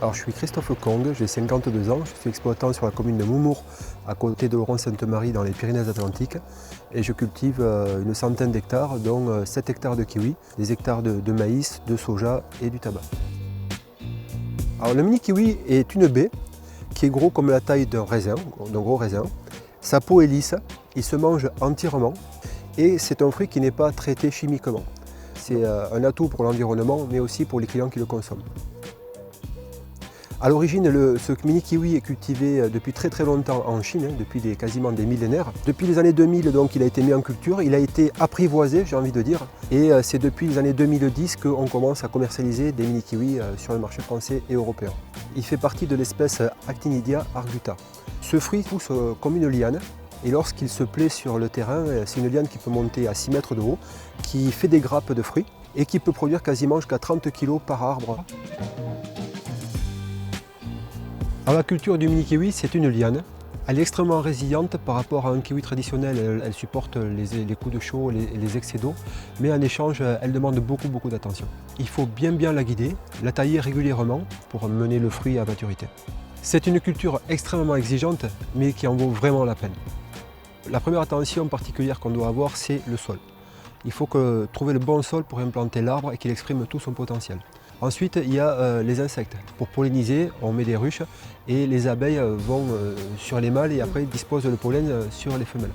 Alors je suis Christophe Kong, j'ai 52 ans, je suis exploitant sur la commune de Moumour, à côté de Laurent-Sainte-Marie dans les Pyrénées-Atlantiques. Et je cultive une centaine d'hectares, dont 7 hectares de kiwi, des hectares de maïs, de soja et du tabac. Alors le mini kiwi est une baie qui est gros comme la taille d'un raisin, d'un gros raisin. Sa peau est lisse, il se mange entièrement et c'est un fruit qui n'est pas traité chimiquement. C'est un atout pour l'environnement mais aussi pour les clients qui le consomment. À l'origine, ce mini kiwi est cultivé depuis très longtemps en Chine, depuis quasiment des millénaires. Depuis les années 2000, donc, il a été mis en culture, il a été apprivoisé, j'ai envie de dire. Et c'est depuis les années 2010 qu'on commence à commercialiser des mini kiwis sur le marché français et européen. Il fait partie de l'espèce Actinidia arguta. Ce fruit pousse comme une liane. Et lorsqu'il se plaît sur le terrain, c'est une liane qui peut monter à 6 mètres de haut, qui fait des grappes de fruits et qui peut produire quasiment jusqu'à 30 kg par arbre. Alors, la culture du mini kiwi, c'est une liane. Elle est extrêmement résiliente par rapport à un kiwi traditionnel. Elle supporte les coups de chaud, les excès d'eau, mais en échange, elle demande beaucoup d'attention. Il faut bien la guider, la tailler régulièrement pour mener le fruit à maturité. C'est une culture extrêmement exigeante, mais qui en vaut vraiment la peine. La première attention particulière qu'on doit avoir, c'est le sol. Il faut trouver le bon sol pour implanter l'arbre et qu'il exprime tout son potentiel. Ensuite, il y a les insectes. Pour polliniser, on met des ruches et les abeilles vont sur les mâles et après disposent le pollen sur les femelles.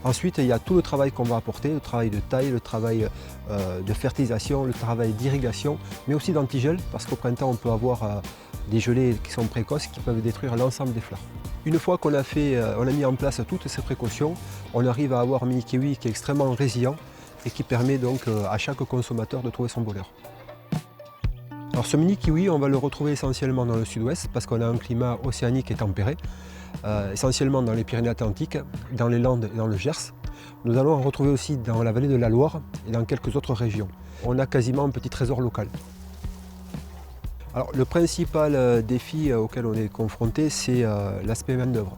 Ensuite, il y a tout le travail qu'on va apporter, le travail de taille, le travail de fertilisation, le travail d'irrigation, mais aussi d'antigel, parce qu'au printemps, on peut avoir des gelées qui sont précoces qui peuvent détruire l'ensemble des fleurs. Une fois qu'on a mis en place toutes ces précautions, on arrive à avoir un mini kiwi qui est extrêmement résilient et qui permet donc à chaque consommateur de trouver son bonheur. Alors ce mini kiwi, on va le retrouver essentiellement dans le sud-ouest parce qu'on a un climat océanique et tempéré, essentiellement dans les Pyrénées-Atlantiques, dans les Landes et dans le Gers. Nous allons en retrouver aussi dans la vallée de la Loire et dans quelques autres régions. On a quasiment un petit trésor local. Alors le principal défi auquel on est confronté, c'est l'aspect main-d'œuvre.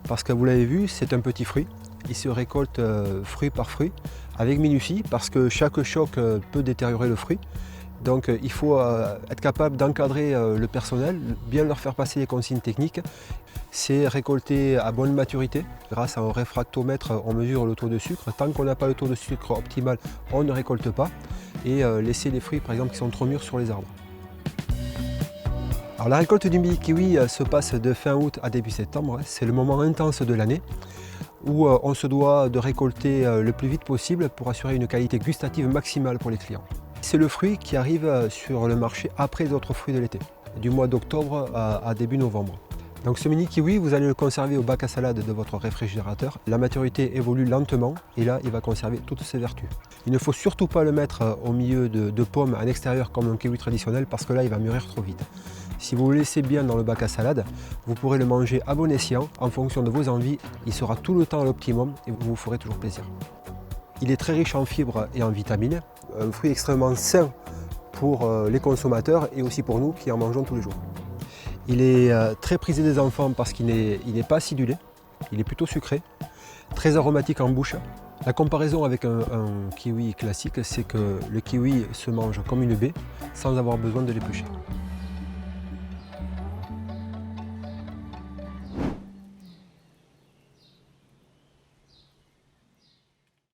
Parce que vous l'avez vu, c'est un petit fruit. Il se récolte fruit par fruit avec minutie parce que chaque choc peut détériorer le fruit. Donc il faut être capable d'encadrer le personnel, bien leur faire passer les consignes techniques. C'est récolter à bonne maturité. Grâce à un réfractomètre, on mesure le taux de sucre. Tant qu'on n'a pas le taux de sucre optimal, on ne récolte pas. Et laisser les fruits, par exemple, qui sont trop mûrs sur les arbres. Alors, la récolte du mini kiwi se passe de fin août à début septembre. C'est le moment intense de l'année où on se doit de récolter le plus vite possible pour assurer une qualité gustative maximale pour les clients. C'est le fruit qui arrive sur le marché après les autres fruits de l'été, du mois d'octobre à début novembre. Donc ce mini kiwi, vous allez le conserver au bac à salade de votre réfrigérateur. La maturité évolue lentement et là, il va conserver toutes ses vertus. Il ne faut surtout pas le mettre au milieu de pommes à l'extérieur comme un kiwi traditionnel parce que là, il va mûrir trop vite. Si vous le laissez bien dans le bac à salade, vous pourrez le manger à bon escient en fonction de vos envies. Il sera tout le temps à l'optimum et vous vous ferez toujours plaisir. Il est très riche en fibres et en vitamines, un fruit extrêmement sain pour les consommateurs et aussi pour nous qui en mangeons tous les jours. Il est très prisé des enfants parce qu'il n'est pas acidulé, il est plutôt sucré, très aromatique en bouche. La comparaison avec un kiwi classique, c'est que le kiwi se mange comme une baie sans avoir besoin de l'éplucher.